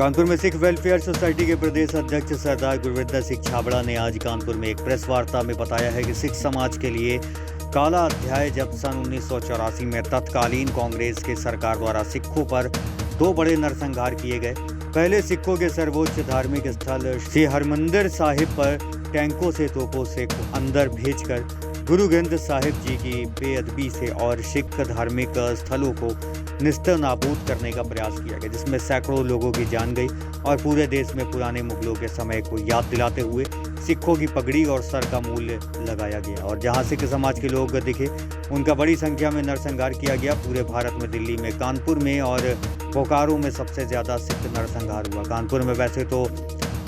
कानपुर में Sikh welfare society के प्रदेश अध्यक्ष सरदार गुरविंदर सिंह छाबड़ा ने आज कानपुर में एक प्रेस वार्ता में बताया है कि सिख समाज के लिए काला अध्याय जब सन 1984 में तत्कालीन कांग्रेस के सरकार द्वारा सिखों पर दो बड़े नरसंहार किए गए। पहले सिखों के सर्वोच्च धार्मिक स्थल श्री हरमंदिर साहिब पर टैंकों से तोपों से अंदर भेजकर गुरु ग्रंथ साहिब जी की बेअदबी से और सिख धार्मिक स्थलों को निस्तर नाबूद करने का प्रयास किया गया, जिसमें सैकड़ों लोगों की जान गई और पूरे देश में पुराने मुगलों के समय को याद दिलाते हुए सिखों की पगड़ी और सर का मूल्य लगाया गया। और जहां सिख समाज के लोग दिखे उनका बड़ी संख्या में नरसंहार किया गया। पूरे भारत में दिल्ली में, कानपुर में और बोकारो में सबसे ज़्यादा सिख नरसंहार हुआ। कानपुर में वैसे तो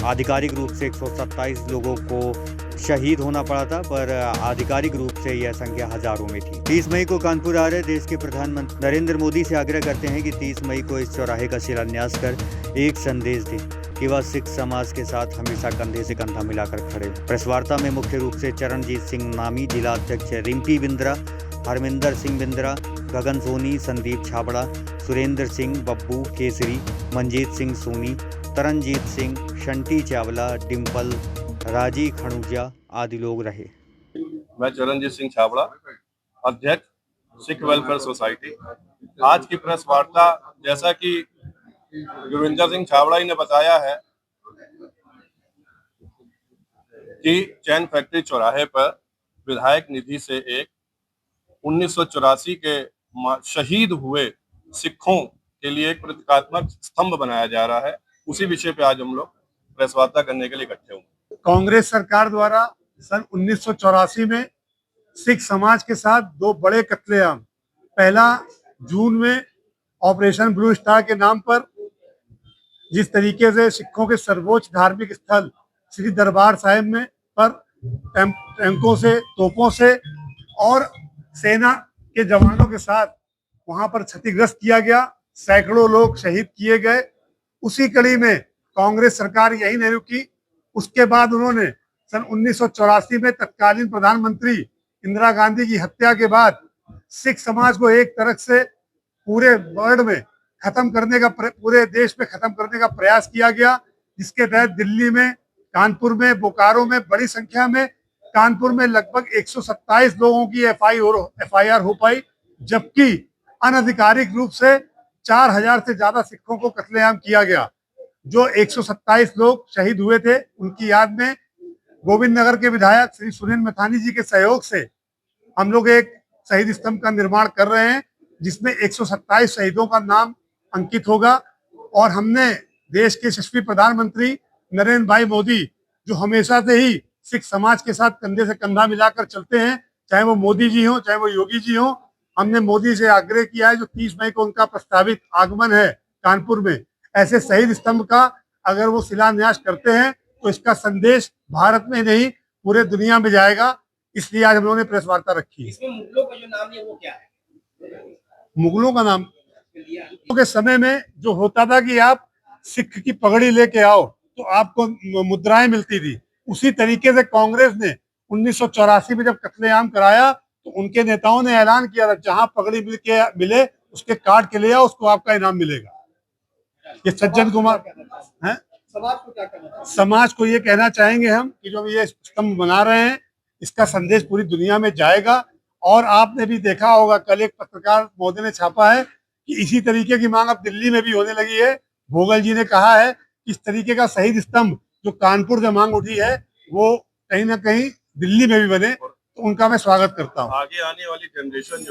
आधिकारिक रूप से 127 लोगों को शहीद होना पड़ा था, पर आधिकारिक रूप से यह संख्या हजारों में थी। 30 मई को कानपुर आ रहे देश के प्रधानमंत्री नरेंद्र मोदी से आग्रह करते हैं कि 30 मई को इस चौराहे का शिलान्यास कर एक संदेश दें कि वह सिख समाज के साथ हमेशा कंधे से कंधा मिलाकर खड़े। प्रेस वार्ता में मुख्य रूप से चरणजीत सिंह नामी, जिला अध्यक्ष रिम्पी बिंद्रा, हरमिंदर सिंह बिंद्रा, गगन सोनी, संदीप छाबड़ा, सुरेंद्र सिंह, बब्बू केसरी, मंजीत सिंह सोनी, तरनजीत सिंह, शंटी चावला, डिम्पल, राजी खणूजा आदि लोग रहे। मैं चरणजीत सिंह छाबड़ा, अध्यक्ष सिख वेलफेयर सोसाइटी। आज की प्रेस वार्ता, जैसा कि गुरविंदर सिंह छाबड़ा जी ने बताया है कि चैन फैक्ट्री चौराहे पर विधायक निधि से एक 1984 के शहीद हुए सिखों के लिए एक प्रतीकात्मक स्तंभ बनाया जा रहा है। उसी विषय पे आज हम लोग प्रेस वार्ता करने के लिए इकट्ठे हुए। कांग्रेस सरकार द्वारा सन 1984 में सिख समाज के साथ दो बड़े कत्लेआम, पहला जून में ऑपरेशन ब्लू स्टार के नाम पर जिस तरीके से सिखों के सर्वोच्च धार्मिक स्थल श्री दरबार साहिब में पर टैंकों से, तोपों से और सेना के जवानों के साथ वहां पर क्षतिग्रस्त किया गया, सैकड़ों लोग शहीद किए गए। उसी कड़ी में कांग्रेस सरकार यही नहीं रुकी। उसके बाद उन्होंने सन 1984 में तत्कालीन प्रधानमंत्री इंदिरा गांधी की हत्या के बाद सिख समाज को एक तरह से पूरे वर्ल्ड में खत्म करने का, पूरे देश में खत्म करने का प्रयास किया गया, जिसके तहत दिल्ली में, कानपुर में, बोकारो में बड़ी संख्या में, कानपुर में लगभग 127 लोगों की FIR हो पाई, जबकि अनधिकारिक रूप से 4000 से ज्यादा सिखों को कत्लेआम किया गया। जो 127 लोग शहीद हुए थे उनकी याद में गोविंद नगर के विधायक श्री सुनील मैथानी जी के सहयोग से हम लोग एक शहीद स्तंभ का निर्माण कर रहे हैं, जिसमें 127 शहीदों का नाम अंकित होगा। और हमने देश के यशस्वी प्रधानमंत्री नरेंद्र भाई मोदी, जो हमेशा से ही सिख समाज के साथ कंधे से कंधा मिलाकर चलते हैं, चाहे वो मोदी जी हो चाहे वो योगी जी हो, हमने मोदी से आग्रह किया है जो 30 मई को उनका प्रस्तावित आगमन है कानपुर में, ऐसे शहीद स्तंभ का अगर वो शिलान्यास करते हैं तो इसका संदेश भारत में नहीं पूरे दुनिया में जाएगा। इसलिए आज हम लोगों ने प्रेस वार्ता रखी है। इसमें मुगलों का जो नाम लिया वो क्या है? मुगलों का नाम के समय में जो होता था कि आप सिख की पगड़ी लेके आओ तो आपको मुद्राएं मिलती थी, उसी तरीके से कांग्रेस ने 1984 में जब कत्लेआम कराया तो उनके नेताओं ने ऐलान किया था जहां पगड़ी मिले उसके काट के ले आओ, उसको आपका इनाम मिलेगा। ये सज्जन कुमार है। समाज को क्या कहना है? समाज को ये कहना चाहेंगे हम कि जो ये स्तंभ बना रहे हैं इसका संदेश पूरी दुनिया में जाएगा। और आपने भी देखा होगा, कल एक पत्रकार महोदय ने छापा है कि इसी तरीके की मांग अब दिल्ली में भी होने लगी है। भोगल जी ने कहा है कि इस तरीके का शहीद स्तंभ जो कानपुर से मांग उठी है वो कहीं ना कहीं दिल्ली में भी बने, तो उनका मैं स्वागत करता हूँ। आगे आने वाली जनरेशन